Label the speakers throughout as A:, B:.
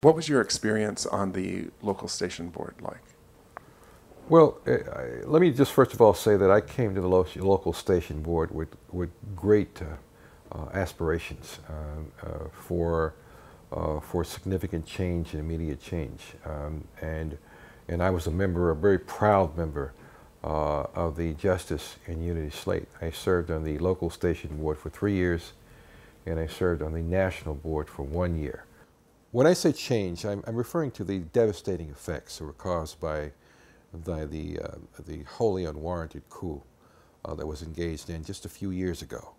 A: What was your experience on the local station board like?
B: Well, let me just first of all say that I came to the local station board with great aspirations for significant change and immediate change, and I was a member, a very proud member of the Justice and Unity slate. I served on the local station board for 3 years, and I served on the national board for 1 year. When I say change, I'm referring to the devastating effects that were caused by the wholly unwarranted coup that was engaged in just a few years ago.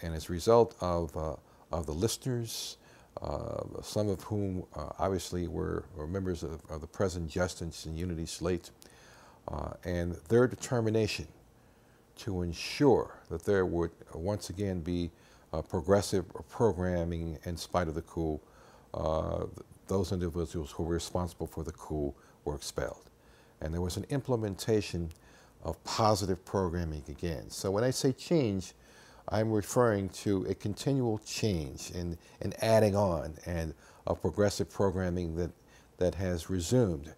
B: And as a result of the listeners, some of whom obviously were members of the present Justice and Unity slate, and their determination to ensure that there would once again be progressive programming in spite of the coup, those individuals who were responsible for the coup were expelled. And there was an implementation of positive programming again. So when I say change, I'm referring to a continual change and adding on and a progressive programming that has resumed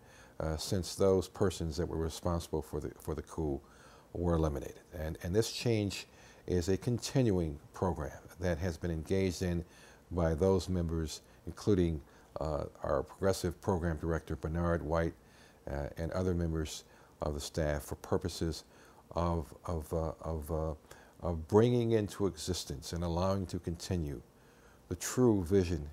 B: since those persons that were responsible for the coup were eliminated. And this change is a continuing program that has been engaged in by those members, including our progressive program director, Bernard White, and other members of the staff for purposes of bringing into existence and allowing to continue the true vision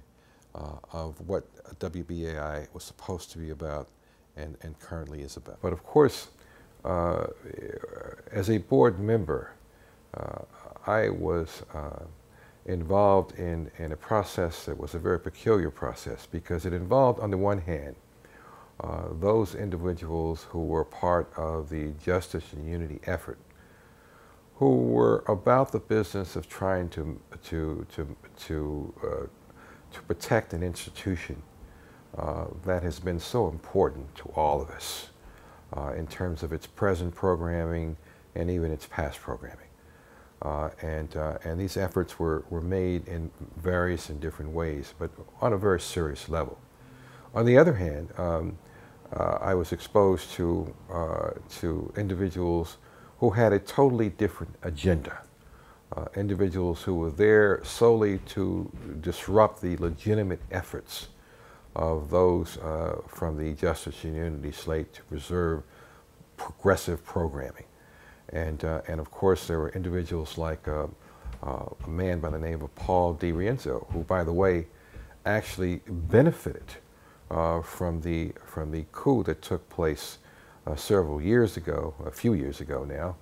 B: of what WBAI was supposed to be about and currently is about. But of course, as a board member, I was involved in a process that was a very peculiar process because it involved, on the one hand, those individuals who were part of the Justice and Unity effort, who were about the business of trying to protect an institution that has been so important to all of us in terms of its present programming and even its past programming. And these efforts were made in various and different ways, but on a very serious level. On the other hand, I was exposed to individuals who had a totally different agenda, individuals who were there solely to disrupt the legitimate efforts of those from the Justice and Unity slate to preserve progressive programming. And of course, there were individuals like a man by the name of Paul DiRienzo, who, by the way, actually benefited from the coup that took place several years ago, a few years ago now,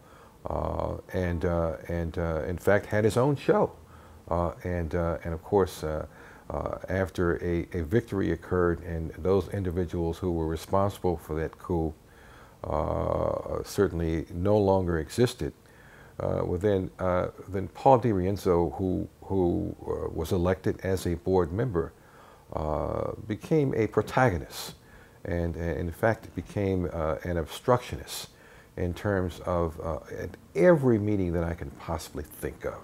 B: and in fact had his own show. And of course, after a victory occurred and those individuals who were responsible for that coup certainly no longer existed, then Paul DiRienzo, who was elected as a board member, became a protagonist, and in fact became an obstructionist in terms of at every meeting that I can possibly think of,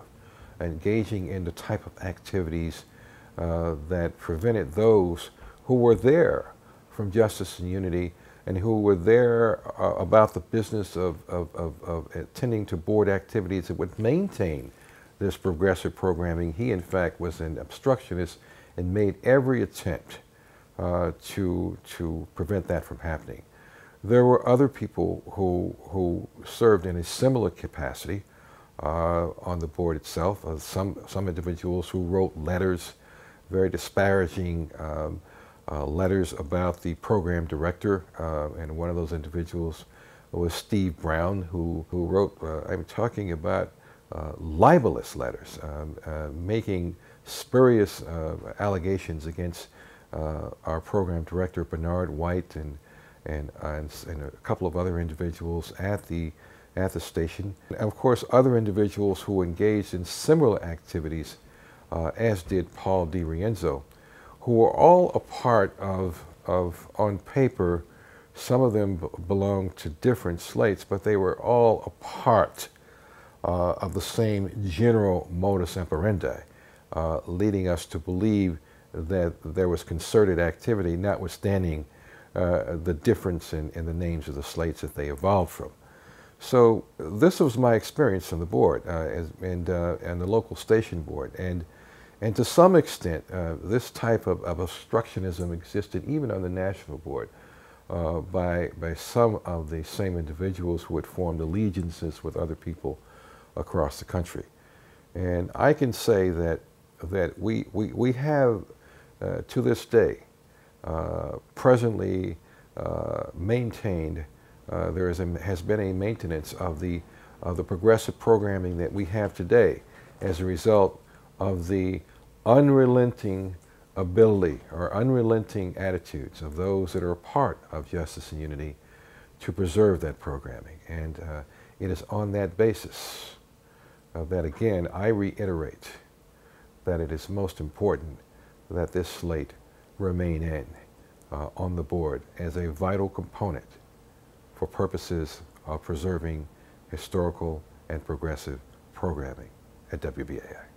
B: engaging in the type of activities that prevented those who were there from Justice and Unity and who were there about the business of attending to board activities that would maintain this progressive programming. He, in fact, was an obstructionist and made every attempt to prevent that from happening. There were other people who served in a similar capacity on the board itself. Some individuals who wrote letters, very disparaging letters about the program director, and one of those individuals was Steve Brown, who wrote, I'm talking about libelous letters, making spurious allegations against our program director Bernard White and a couple of other individuals at the station, and of course other individuals who engaged in similar activities, as did Paul DiRienzo, who were all a part of on paper, some of them belonged to different slates, but they were all a part of the same general modus operandi, leading us to believe that there was concerted activity, notwithstanding the difference in the names of the slates that they evolved from. So this was my experience on the board and the local station board. And to some extent, this type of obstructionism existed even on the national board by some of the same individuals who had formed allegiances with other people across the country. And I can say that we have, to this day, presently maintained, has been a maintenance of the progressive programming that we have today as a result of the unrelenting ability or unrelenting attitudes of those that are a part of Justice and Unity to preserve that programming. And it is on that basis that, again, I reiterate that it is most important that this slate remain on the board as a vital component for purposes of preserving historical and progressive programming at WBAI.